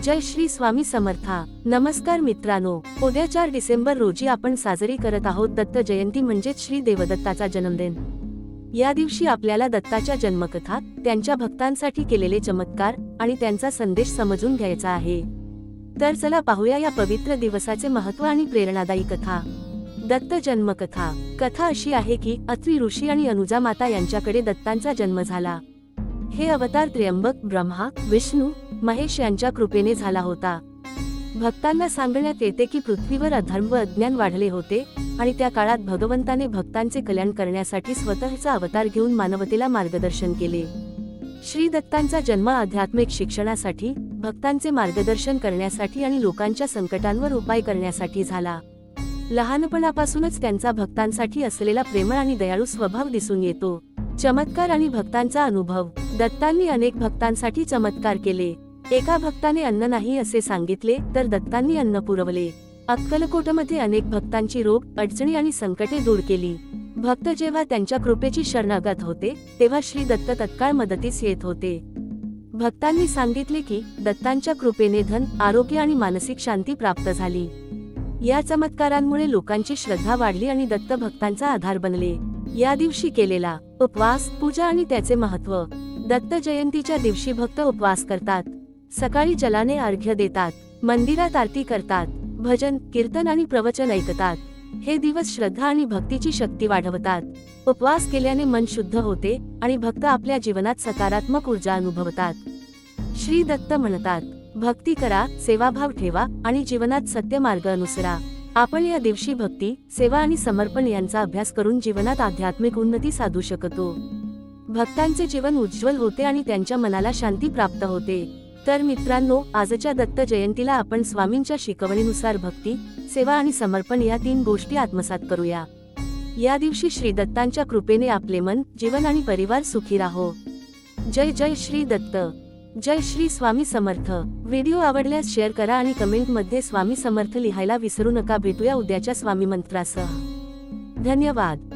जय श्री स्वामी समर्था। नमस्कार मित्रांनो, उद्या 4 डिसेंबर रोजी आपण साजरी करत आहोत दत्त जयंती म्हणजेच श्री देवदत्ताचा जन्मदिन। या दिवशी आपल्याला दत्ताच्या जन्मकथा, त्यांच्या भक्तांसाठी केलेले चमत्कार आणि त्यांचा संदेश समजून घ्यायचा आहे। तर चला पाहूया या पवित्र दिवसाचे महत्त्व आणि प्रेरणादायी कथा। दत्त जन्मकथा। कथा अशी आहे की अत्रि ऋषी आणि अनुजा माता यांच्याकडे दत्तांचा जन्म झाला। हे अवतार त्र्यंबक, ब्रह्मा, विष्णू, महेश यांच्या कृपेने झाला होता। भक्तांना सांगण्यात येते की पृथ्वीवर अधर्म व अज्ञान वाढले होते आणि त्या काळात भगवंताने भक्तांचे कल्याण करण्यासाठी स्वतःचा अवतार घेऊन मानवतेला मार्गदर्शन केले। श्री दत्तांचा जन्म आध्यात्मिक शिक्षणासाठी, भक्तांचे मार्गदर्शन करण्यासाठी आणि लोकांच्या संकटांवर उपाय करण्यासाठी झाला। लहानपणापासूनच त्यांचा भक्तांसाठी असलेला प्रेमळ आणि दयाळू स्वभाव दिसून येतो। चमत्कार आणि भक्तांचा अनुभव। दत्तांनी अनेक भक्तांसाठी चमत्कार केले। एका भक्ताने अन्न नाही असे सांगितले तर दत्तांनी अन्न पुरवले। अक्कलकोटमध्ये अनेक भक्तांची रोग, अडचणी आणि संकटे दूर केली। भक्त जेव्हा त्यांच्या कृपेची शरणागत होते तेव्हा श्री दत्त तत्काळ मदतीस येत होते। भक्तांनी सांगितले की दत्तांच्या कृपेने धन, आरोग्य आणि मानसिक शांती प्राप्त झाली। या चमत्कारांमुळे लोकांची श्रद्धा वाढली आणि दत्त भक्तांचा आधार बनले। या दिवशी केलेला उपवास, पूजा आणि त्याचे महत्त्व। दत्त जयंतीच्या दिवशी भक्त उपवास करतात, सकाळी जलाने अर्घ्य देतात, मंदिरात आरती करतात, भजन, कीर्तन आणि प्रवचन ऐकतात। हे दिवस श्रद्धा आणि भक्तीची शक्ती वाढवतात। उपवास केल्याने मन शुद्ध होते आणि भक्त आपल्या जीवनात सकारात्मक ऊर्जा अनुभवतात। श्री दत्त म्हणतात, भक्ती करा, सेवाभाव ठेवा आणि जीवनात सत्य मार्ग अनुसरा। आपण या दिवशी भक्ती, सेवा आणि समर्पण यांचा अभ्यास करून जीवनात आध्यात्मिक उन्नती साधू शकतो। भक्तांचे जीवन उज्ज्वल होते आणि त्यांच्या मनाला शांती प्राप्त होते। तर मित्रांनो, आजच्या दत्त जयंतीला आपण स्वामींच्या शिकवणीनुसार भक्ती, सेवा आणि समर्पण या 3 गोष्टी आत्मसात करूया। या दिवशी श्री दत्तांच्या कृपेने आपले मन, जीवन आणि परिवार सुखी राहो। जय जय श्री दत्त। जय श्री स्वामी समर्थ। व्हिडिओ आवडल्यास शेअर करा आणि कमेंटमध्ये स्वामी समर्थ लिहायला विसरू नका। भेटूया उद्याच्या स्वामी मंत्रासह। धन्यवाद।